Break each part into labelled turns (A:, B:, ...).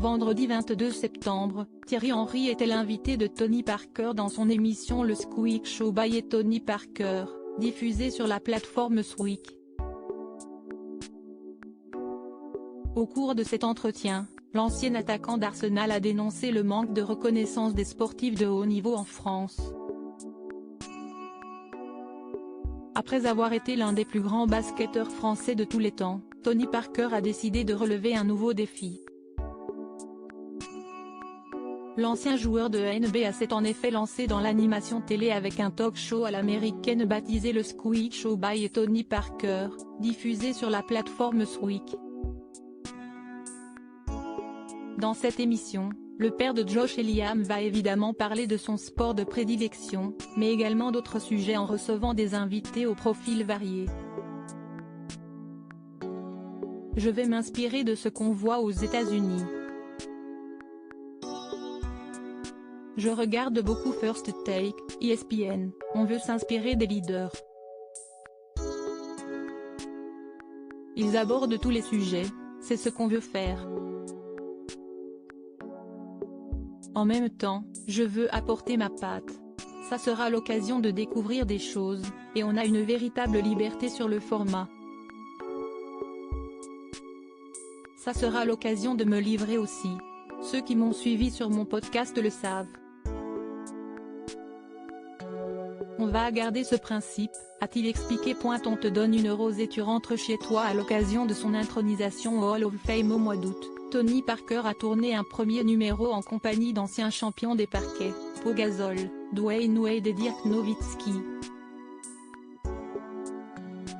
A: vendredi 22 septembre, Thierry Henry était l'invité de Tony Parker dans son émission Le Squeak Show by Tony Parker, diffusée sur la plateforme Squeak. Au cours de cet entretien, l'ancien attaquant d'Arsenal a dénoncé le manque de reconnaissance des sportifs de haut niveau en France. Après avoir été l'un des plus grands basketteurs français de tous les temps, Tony Parker a décidé de relever un nouveau défi. L'ancien joueur de NBA s'est en effet lancé dans l'animation télé avec un talk show à l'américaine baptisé le Squeak Show by Tony Parker, diffusé sur la plateforme Squeak. Dans cette émission, le père de Josh et Liam va évidemment parler de son sport de prédilection, mais également d'autres sujets en recevant des invités aux profils variés. Je vais m'inspirer de ce qu'on voit aux États-Unis. Je regarde beaucoup First Take, ESPN, on veut s'inspirer des leaders. Ils abordent tous les sujets, c'est ce qu'on veut faire. En même temps, je veux apporter ma patte. Ça sera l'occasion de découvrir des choses, et on a une véritable liberté sur le format. Ça sera l'occasion de me livrer aussi. Ceux qui m'ont suivi sur mon podcast le savent. On va garder ce principe, a-t-il expliqué. On te donne €1 et tu rentres chez toi. À l'occasion de son intronisation au Hall of Fame au mois d'août, Tony Parker a tourné un premier numéro en compagnie d'anciens champions des parquets, Pau Gasol, Dwayne Wade et Dirk Nowitzki.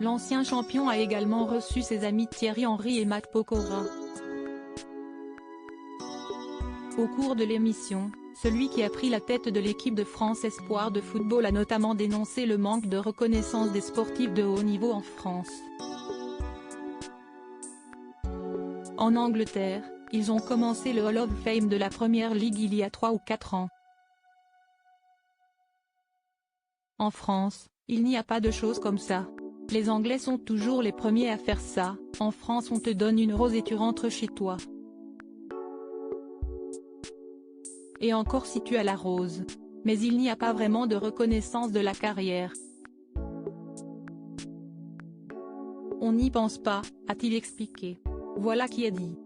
A: L'ancien champion a également reçu ses amis Thierry Henry et Matt Pokora. Au cours de l'émission, celui qui a pris la tête de l'équipe de France Espoir de football a notamment dénoncé le manque de reconnaissance des sportifs de haut niveau en France. En Angleterre, ils ont commencé le Hall of Fame de la Premier League il y a 3 ou 4 ans. En France, il n'y a pas de choses comme ça. Les Anglais sont toujours les premiers à faire ça. En France on te donne €1 et tu rentres chez toi. Et encore si tu as la rose. Mais il n'y a pas vraiment de reconnaissance de la carrière. On n'y pense pas, a-t-il expliqué. Voilà qui est dit.